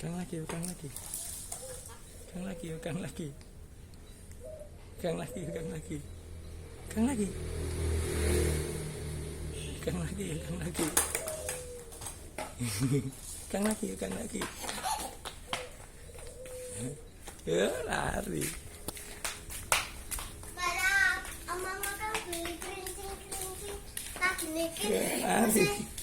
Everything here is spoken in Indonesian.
Pegang lagi, pegang lagi. Pegang lagi, pegang lagi. Pegang lagi, pegang lagi. Pegang lagi. Pegang lagi, pegang lagi. Pegang lagi, pegang lagi. Ya, lari. Kalau mama kan beli kerincing-kerincing, tak gini-gini. Lari.